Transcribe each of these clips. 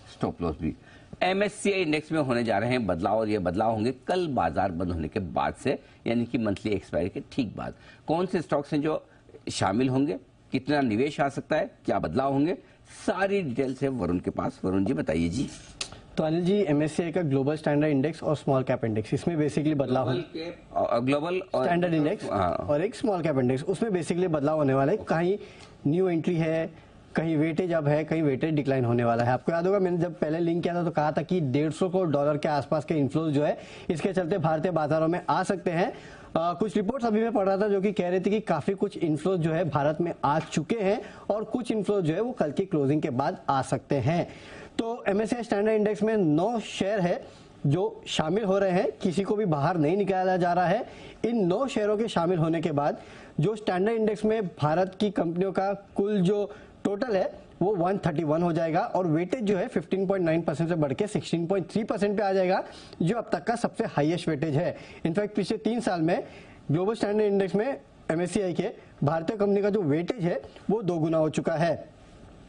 Stop loss भी। MSCI index में होने जा रहे हैं बदलाव, और ये बदलाव होंगे कल बाजार बंद होने के बाद से, यानी कि मंथली एक्सपायरी के ठीक बाद। कौन से स्टॉक्स हैं जो शामिल होंगे, कितना निवेश आ सकता है, क्या बदलाव होंगे, सारी डिटेल्स है वरुण के पास। वरुण जी बताइए जी। तो अनिल जी, MSCI का ग्लोबल स्टैंडर्ड इंडेक्स और स्मॉल कैप इंडेक्स, इसमें बेसिकली बदलाव ग्लोबल स्टैंडर्ड इंडेक्स और एक स्मॉल कैप इंडेक्स, उसमें बेसिकली बदलाव होने वाला है। कहीं न्यू एंट्री है, कहीं वेटेज अप है, कहीं वेटेज डिक्लाइन होने वाला है। आपको याद होगा मैंने जब पहले लिंक किया था तो कहा था कि $150 करोड़ के आसपास के इन्फ्लोज जो है इसके चलते भारतीय बाजारों में आ सकते हैं। कुछ रिपोर्ट्स अभी मैं पढ़ रहा था जो कि कह रहे थे कि काफी कुछ इन्फ्लोज जो है भारत में आ चुके हैं और कुछ इन्फ्लोज जो है वो कल की क्लोजिंग के बाद आ सकते हैं। तो MSCI स्टैंडर्ड इंडेक्स में 9 शेयर है जो शामिल हो रहे हैं, किसी को भी बाहर नहीं निकाला जा रहा है। इन 9 शेयरों के शामिल होने के बाद जो स्टैंडर्ड इंडेक्स में भारत की कंपनियों का कुल जो टोटल है वो 131 हो जाएगा और वेटेज जो है 15.9% से बढ़ के 16.3% पे आ जाएगा, जो अब तक का सबसे हाईएस्ट वेटेज है। इनफैक्ट पिछले 3 साल में ग्लोबल स्टैंडर्ड इंडेक्स में MSCI के भारतीय कंपनी का जो वेटेज है वो 2 गुना हो चुका है।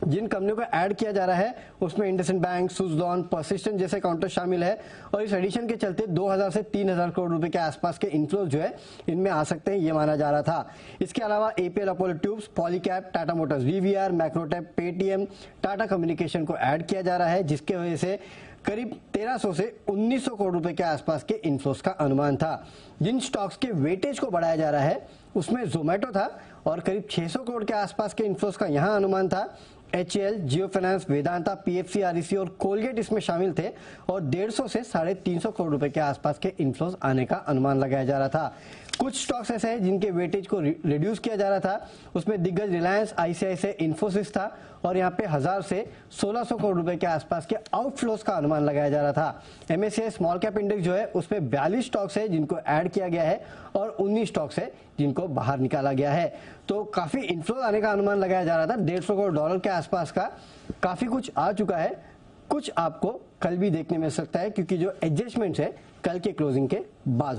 जिन कंपनियों को ऐड किया जा रहा है उसमें इंडसइंड बैंक, सुज़लॉन, परसिस्टेंट जैसे काउंटर शामिल है और इस एडिशन के चलते 2000 से 3000 करोड़ रुपए के आसपास के इन्फ्लोज जो है इनमें आ सकते हैं, ये माना जा रहा था। इसके अलावा APL Apollo tubes, Polycab, Tata Motors VVR, Macrotech, Paytm, Tata communication को ऐड किया जा रहा है, जिसके वजह से करीब 1300 से 1900 करोड़ रुपए के आसपास के इन्फ्लोज का अनुमान था। जिन स्टॉक्स के वेटेज को बढ़ाया जा रहा है उसमें जोमेटो था और करीब 600 करोड़ के आसपास के इन्फ्लोज का यहां अनुमान था। HAL, जियो फाइनेंस, वेदांता, PFC, REC और कोलगेट इसमें शामिल थे और 150 से 350 करोड़ रुपए के आसपास के इन्फ्लोज आने का अनुमान लगाया जा रहा था। कुछ स्टॉक्स ऐसे हैं जिनके वेटेज को रिड्यूस किया जा रहा था, उसमें दिग्गज रिलायंस, ICICI, इन्फोसिस था और यहाँ पे 1000 से 1600 करोड़ रुपए के आसपास के आउटफ्लोज का अनुमान लगाया जा रहा था। MSCI स्मॉल कैप इंडेक्स जो है उसमें 42 स्टॉक्स है जिनको ऐड किया गया है और 19 स्टॉक्स है जिनको बाहर निकाला गया है। तो काफी इन्फ्लो आने का अनुमान लगाया जा रहा था, $150 करोड़ के आसपास का। काफी कुछ आ चुका है, कुछ आपको कल भी देखने मिल सकता है क्योंकि जो एडजस्टमेंट्स है कल के क्लोजिंग के बाद